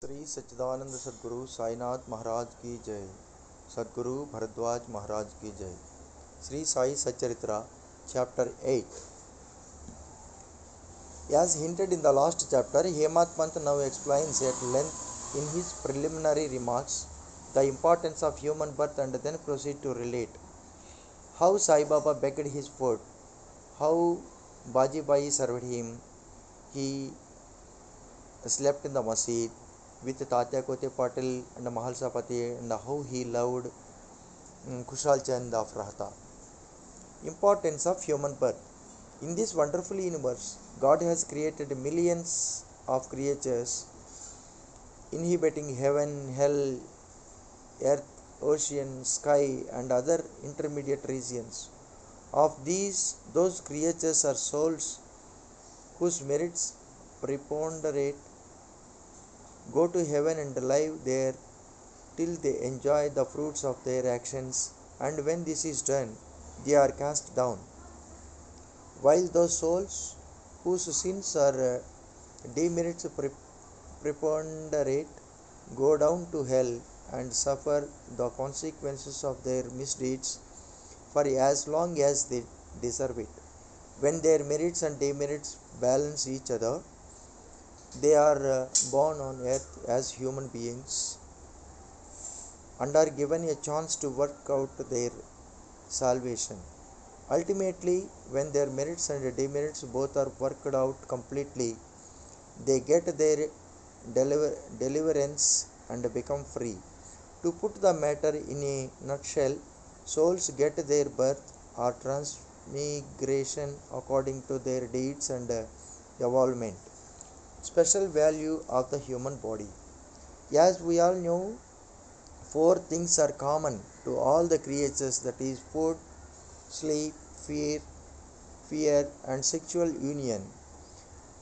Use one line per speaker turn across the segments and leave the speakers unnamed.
श्री सच्चिदानंद सद्गुरु साईनाथ महाराज की जय। सद्गुरु भरद्वाज महाराज की जय। Shri Sai sachharitra chapter 8. As hinted in the last chapter, Hemant Pant now explains at length in his preliminary remarks the importance of human birth and then proceed to relate how Sai Baba begged his food, how Baji Bai served him, he slept in the masjid with Tatya Kote Patil and Mahalsa Pati, and how he loved Kushal Chand of Rahata. Importance of human birth. In this wonderful universe, God has created millions of creatures inhabiting heaven, hell, earth, ocean, sky, and other intermediate regions. Of these, those creatures are souls whose merits preponderate, go to heaven and live there till they enjoy the fruits of their actions, and when this is done, they are cast down. While those souls whose sins or demerits preponderate go down to hell and suffer the consequences of their misdeeds for as long as they deserve it. When their merits and demerits balance each other, they are born on earth as human beings and are given a chance to work out their salvation. Ultimately, when their merits and demerits both are worked out completely, they get their deliverance and become free. To put the matter in a nutshell, souls get their birth or transmigration according to their deeds and evolvement. Special value of the human body. As we all know, four things are common to all the creatures, that is food, sleep, fear and sexual union.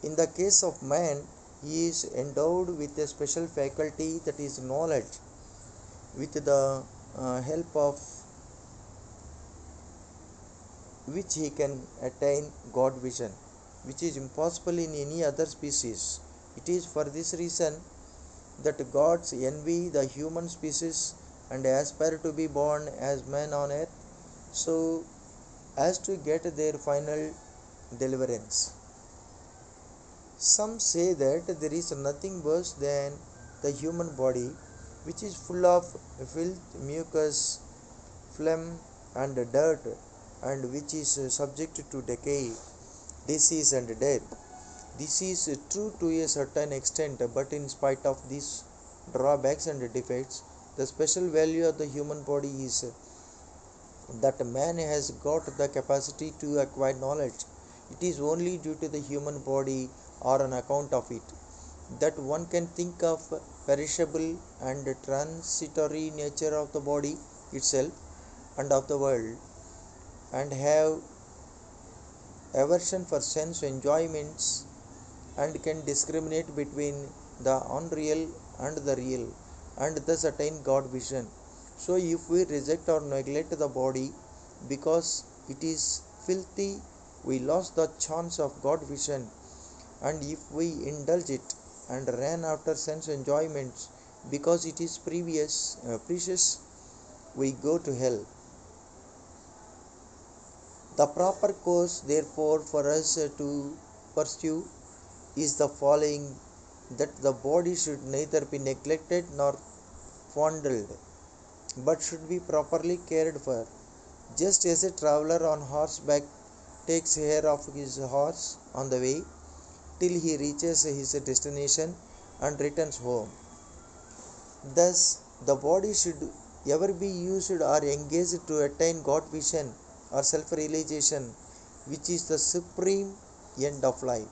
In the case of man, he is endowed with a special faculty, that is knowledge, with the help of which he can attain God vision, which is impossible in any other species. It is for this reason that gods envy the human species and aspire to be born as men on earth, so as to get their final deliverance. Some say that there is nothing worse than the human body, which is full of filth, mucus, phlegm and dirt, and which is subject to decay, disease and death. This is true to a certain extent, but in spite of these drawbacks and defects, the special value of the human body is that man has got the capacity to acquire knowledge. It is only due to the human body or on account of it that one can think of perishable and transitory nature of the body itself and of the world, and have aversion for sense enjoyments, and can discriminate between the unreal and the real, and thus attain God vision. So if we reject or neglect the body because it is filthy, we lost the chance of God vision, and if we indulge it and run after sense enjoyments because it is precious, we go to hell. The proper course, therefore, for us to pursue is the following: that the body should neither be neglected nor fondled, but should be properly cared for, just as a traveler on horseback takes care of his horse on the way till he reaches his destination and returns home. Thus, the body should ever be used or engaged to attain God vision or self-realization, which is the supreme end of life.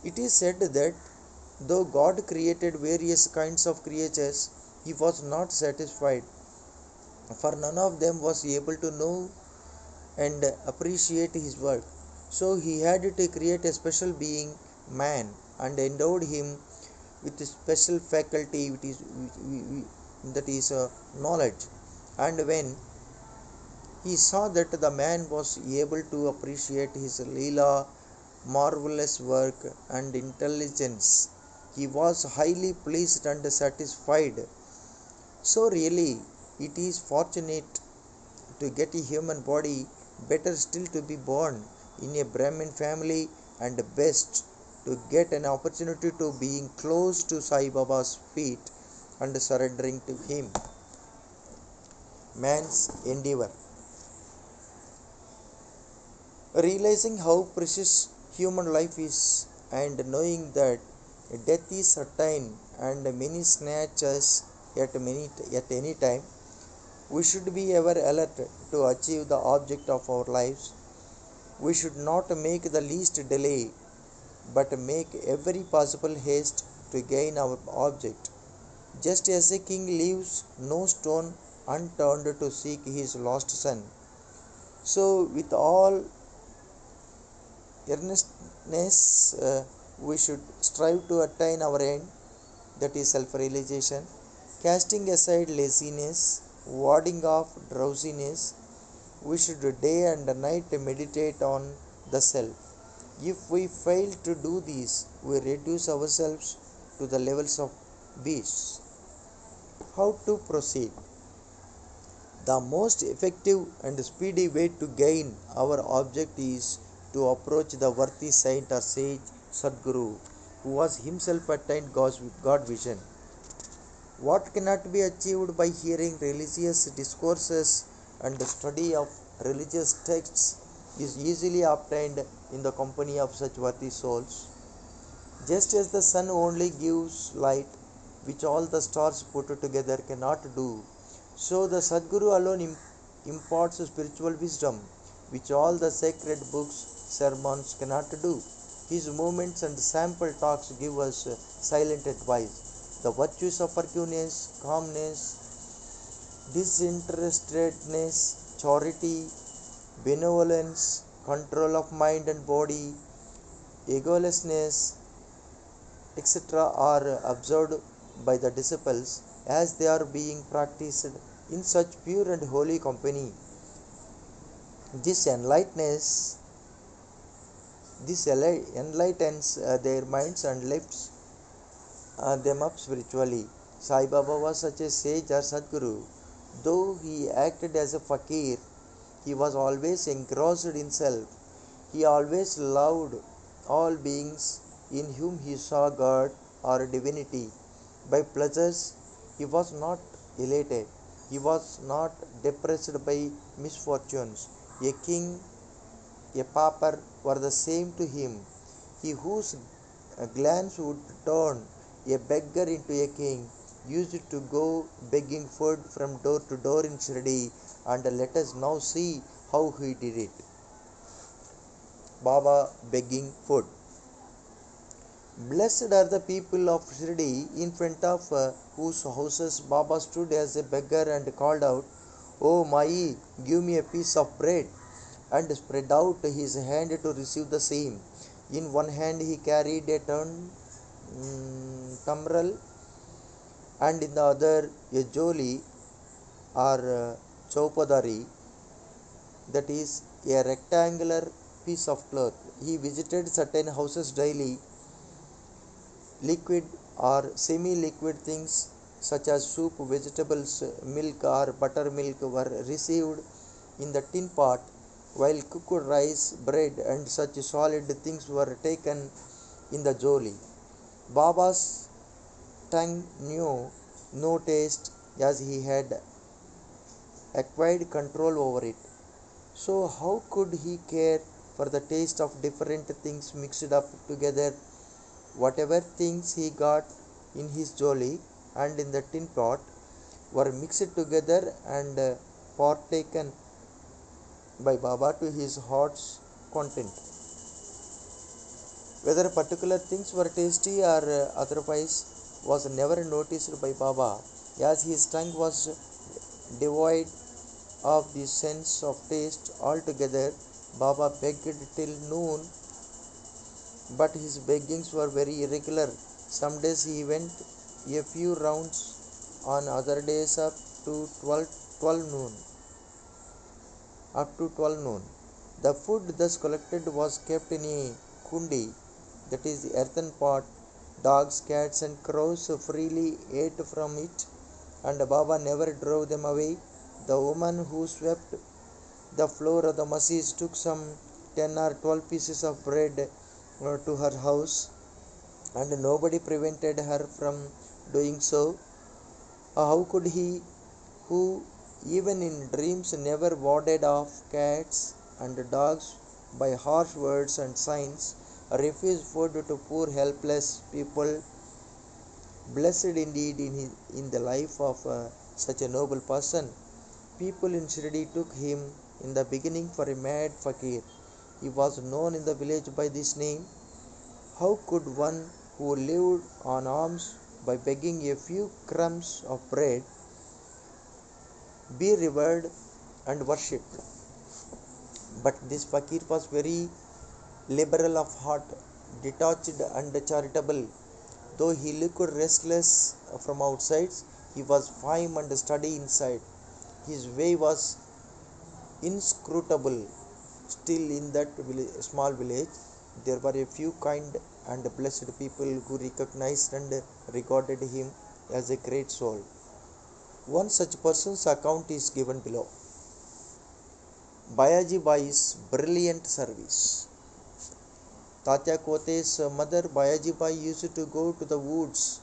It is said that though God created various kinds of creatures, he was not satisfied, for none of them was able to know and appreciate his work. So he had to create a special being, man, and endowed him with a special faculty, that is knowledge. And when he saw that the man was able to appreciate his Leela marvelous work and intelligence, He was highly pleased and satisfied. So really, it is fortunate to get a human body, better still to be born in a Brahmin family, and best to get an opportunity to being close to Sai Baba's feet and surrendering to him. Man's endeavor. Realizing how precious human life is and knowing that death is certain and many snatch us at any time, we should be ever alert to achieve the object of our lives. We should not make the least delay, but make every possible haste to gain our object. Just as a king leaves no stone unturned to seek his lost son, so with all earnestness we should strive to attain our end, that is self realization, casting aside laziness, warding off drowsiness. We should day and night meditate on the self. If we fail to do this, we reduce ourselves to the levels of beasts. How to proceed? The most effective and speedy way to gain our object is to approach the worthy saint or sage Sadguru, who was himself attained God vision. What cannot be achieved by hearing religious discourses and the study of religious texts is easily obtained in the company of such worthy souls. Just as the sun only gives light, which all the stars put together cannot do, so the Sadguru alone imparts spiritual wisdom, which all the sacred books, sermons cannot do. His movements and sample talks give us silent advice. The virtues of forgiveness, calmness, disinterestedness, charity, benevolence, control of mind and body, egolessness, etc. are observed by the disciples as they are being practiced in such pure and holy company. This enlightens their minds and lifts them up spiritually. Sai Baba was such a sage or Sadguru. Though he acted as a fakir, he was always engrossed in self. He always loved all beings in whom he saw God or divinity. By pleasures, he was not elated. He was not depressed by misfortunes. A king, a pauper were the same to him. He whose glance would turn a beggar into a king used to go begging food from door to door in Shirdi, and let us now see how he did it. Baba begging food. Blessed are the people of Shirdi, in front of whose houses Baba stood as a beggar and called out, "O Mai, give me a piece of bread," and spread out his hand to receive the same. In one hand he carried a tumbrel, and in the other a joli or chaupadari, that is a rectangular piece of cloth. He visited certain houses daily. Liquid or semi-liquid things such as soup, vegetables, milk or buttermilk were received in the tin pot, while cooked rice, bread and such solid things were taken in the joli. Baba's tongue knew no taste, as he had acquired control over it. So how could he care for the taste of different things mixed up together? Whatever things he got in his joli and in the tin pot were mixed together and partaken by Baba to his heart's content. Whether particular things were tasty or otherwise was never noticed by Baba, as his tongue was devoid of the sense of taste altogether. Baba begged till noon, but his beggings were very irregular. Some days he went a few rounds, on other days to 12 noon. Up to 12 noon. The food thus collected was kept in a kundi, that is the earthen pot, Dogs, cats, and crows freely ate from it, and Baba never drove them away. The woman who swept the floor of the masjid took some 10 or 12 pieces of bread to her house, and nobody prevented her from doing so. How could he, who even in dreams never warded off cats and dogs by harsh words and signs, refuse food to poor helpless people? Blessed indeed in the life of such a noble person. People in Shirdi took him in the beginning for a mad fakir. He was known in the village by this name. How could one who lived on alms by begging a few crumbs of bread be revered and worshipped? But this fakir was very liberal of heart, detached and charitable. Though he looked restless from outside, he was firm and steady inside. His way was inscrutable. Still, in that small village, there were a few kind and blessed people who recognized and regarded him as a great soul. One such person's account is given below. Bayaji Bai's brilliant service. Tatya Kote's mother Bayaji Bai used to go to the woods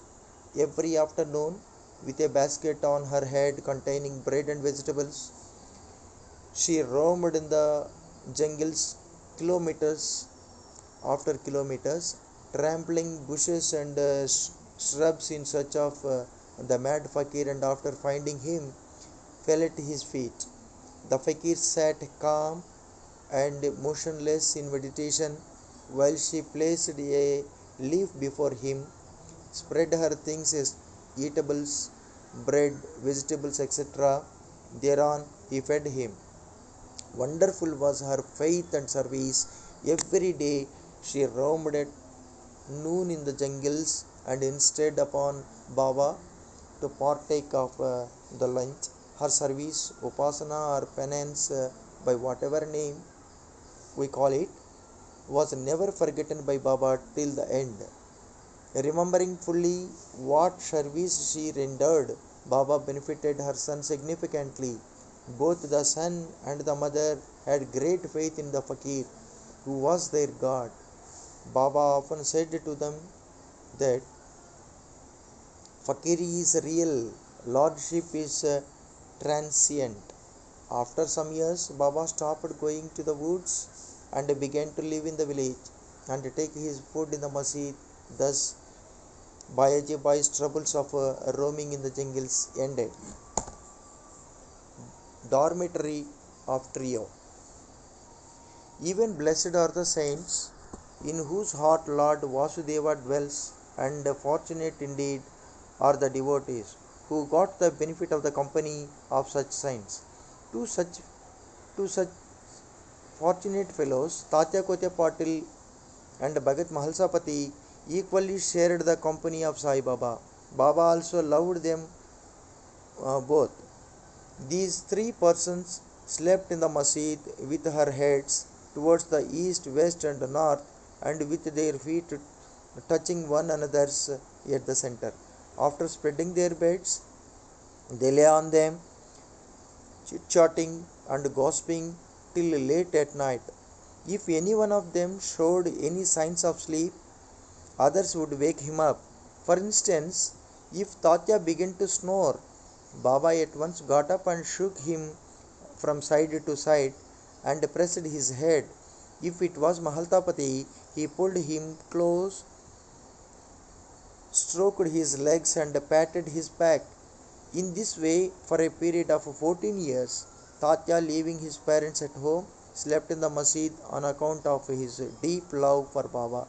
every afternoon with a basket on her head containing bread and vegetables. She roamed in the jungles kilometers after kilometers, trampling bushes and shrubs in search of the mad fakir, and after finding him, fell at his feet. The fakir sat calm and motionless in meditation, while she placed a leaf before him, spread her things as eatables, bread, vegetables, etc. Thereon he fed him. Wonderful was her faith and service. Every day she roamed at noon in the jungles and insisted upon Baba to partake of the lunch. Her service, upasana or penance, by whatever name we call it, was never forgotten by Baba till the end. Remembering fully what service she rendered, Baba benefited her son significantly. Both the son and the mother had great faith in the fakir, who was their God. Baba often said to them that fakiri is real, lordship is transient. After some years, Baba stopped going to the woods and began to live in the village and take his food in the masjid. Thus, Bayaji Bai's troubles of roaming in the jungles ended. Dormitory of Trio. Even blessed are the saints in whose heart Lord Vasudeva dwells, and fortunate indeed are the devotees who got the benefit of the company of such saints. Two such fortunate fellows, Tatya Kotya Patil and Bhagat Mahalsapati, equally shared the company of Sai Baba. Baba also loved them both. These three persons slept in the masjid with her heads towards the east, west, and north, and with their feet touching one another's at the center. After spreading their beds, they lay on them, chit-chatting and gossiping till late at night. If any one of them showed any signs of sleep, others would wake him up. For instance, if Tatya began to snore, Baba at once got up and shook him from side to side and pressed his head. If it was Mahaltapati, he pulled him close, stroked his legs and patted his back. In this way, for a period of 14 years, Tatya, leaving his parents at home, slept in the masjid on account of his deep love for Baba.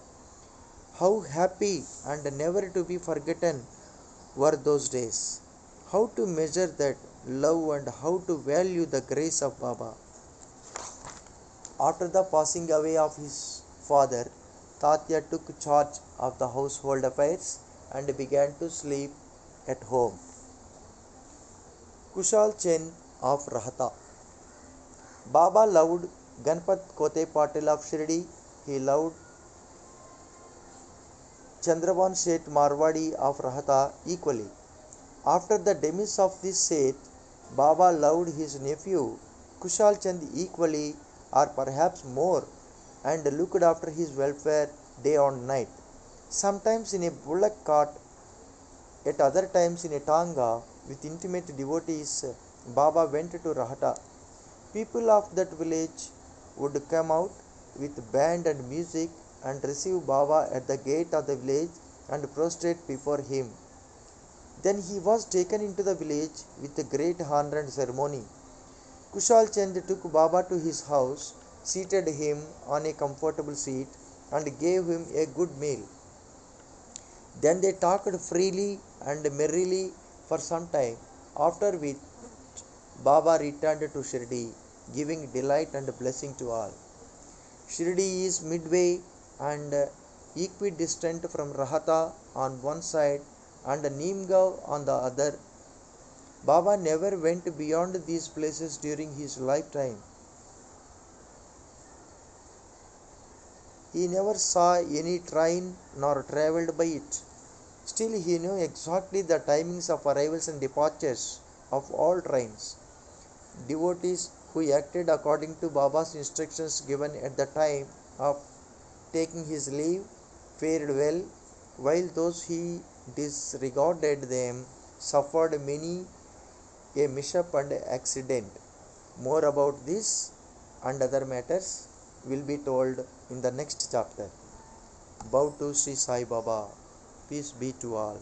How happy and never to be forgotten were those days. How to measure that love and how to value the grace of Baba. After the passing away of his father, Tatya took charge of the household affairs and began to sleep at home. Kushal Chen of Rahata. Baba loved Ganpat Kote Patil of Shirdi. He loved Chandravan Seth Marwadi of Rahata equally. After the demise of this Seth, Baba loved his nephew Kushal Chand equally or perhaps more and looked after his welfare day and night. Sometimes in a bullock cart, at other times in a tanga with intimate devotees, Baba went to Rahata. People of that village would come out with band and music and receive Baba at the gate of the village and prostrate before him. Then he was taken into the village with a great honor and ceremony. Kushal Chand took Baba to his house, seated him on a comfortable seat, and gave him a good meal. Then they talked freely and merrily for some time, after which Baba returned to Shirdi, giving delight and blessing to all. Shirdi is midway and equidistant from Rahata on one side and Neemgaon on the other. Baba never went beyond these places during his lifetime. He never saw any train nor travelled by it. Still, he knew exactly the timings of arrivals and departures of all trains. Devotees who acted according to Baba's instructions given at the time of taking his leave fared well, while those who disregarded them suffered many a mishap and accident. More about this and other matters will be told in the next chapter. Bow to Sri Sai Baba. Peace be to all.